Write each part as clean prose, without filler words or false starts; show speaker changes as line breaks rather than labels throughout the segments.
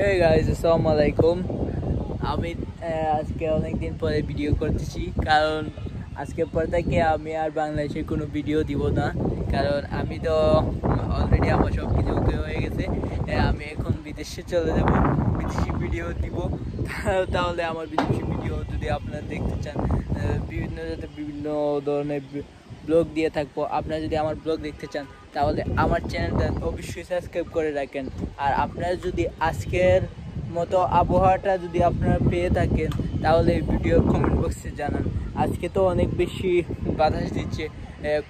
Hey guys, আসসালামু আলাইকুম। আমি আজকে অনেক দিন পরে ভিডিও করতেছি, কারণ আজকের পর থেকে আমি আর বাংলাদেশের কোনো ভিডিও দিব না, কারণ আমি তো অলরেডি আমার সব কিছু ওকে হয়ে গেছে। আমি এখন বিদেশে চলে যাব, বিদেশি ভিডিও দিব। তাহলে আমার বিদেশি ভিডিও যদি আপনারা দেখতে চান, বিভিন্ন ধরনের ব্লগ দিয়ে থাকবো। আপনারা যদি আমার ব্লগ দেখতে চান তাহলে আমার চ্যানেলটা অবশ্যই সাবস্ক্রাইব করে রাখেন। আর আপনারা যদি আজকের মতো আবহাওয়াটা যদি আপনারা পেয়ে থাকেন তাহলে ভিডিও কমেন্ট বক্সে জানান। আজকে তো অনেক বেশি বাতাস দিচ্ছে,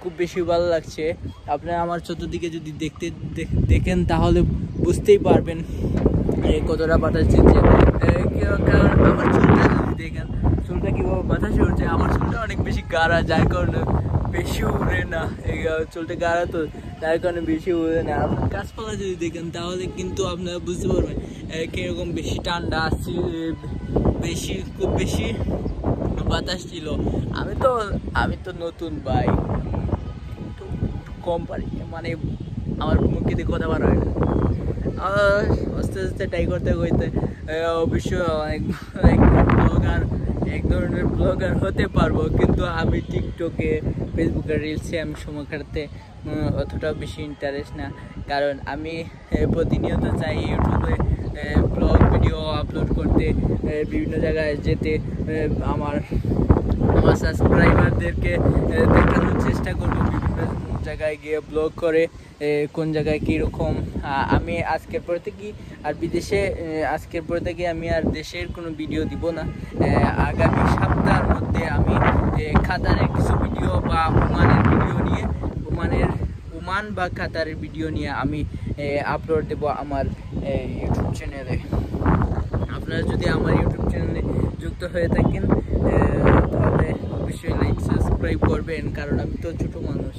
খুব বেশি ভালো লাগছে। আপনারা আমার চতুর্দিকে যদি দেখেন তাহলে বুঝতেই পারবেন কতটা বাতাস দিচ্ছে। কারণ আমার চুলটা যদি দেখেন, চুলটা কীভাবে বাতাসে উঠছে। আমার চুলটা অনেক বেশি গাঢ়া, যার কারণে বেশি উড়ে না। চুলটা গাঢ়া তো, তার কারণে বেশি উড়ে না। আপনার গাছপালা যদি দেখেন তাহলে কিন্তু আপনারা বুঝতে পারবেন কীরকম বেশি ঠান্ডা আসছে, খুব বেশি বাতাস ছিল। আমি তো নতুন ভাই, তো কম পারি, মানে আমার মুখে দিয়ে কথা বার হয় না। আস্তে আস্তে ট্রাই করতে অবশ্যই অনেক ব্লগার, এক ধরনের ব্লগার হতে পারবো, কিন্তু আমি টিকটকে, ফেসবুকে, রিলসে আমি সময় কাটাতে অতটা বেশি ইন্টারেস্ট না। কারণ আমি প্রতিনিয়ত চাই ইউটিউবে ব্লগ ভিডিও আপলোড করতে, বিভিন্ন জায়গায় যেতে, আমার সাবস্ক্রাইবারদেরকে দেখানোর চেষ্টা করবো বিভিন্ন জায়গায় গিয়ে ব্লগ করে কোন জায়গায় কীরকম। আমি আজকের পর থেকে আমি আর দেশের কোনো ভিডিও দিব না। আগামী সপ্তাহের মধ্যে আমি কাতারের কিছু ভিডিও বা ওমান বা কাতারের ভিডিও নিয়ে আমি আপলোড দেবো আমার ইউটিউব চ্যানেলে। আপনারা যদি আমার ইউটিউব চ্যানেলে যুক্ত হয়ে থাকেন তাহলে অবশ্যই লাইক সাবস্ক্রাইব করবেন, কারণ আমি তো ছোটো মানুষ।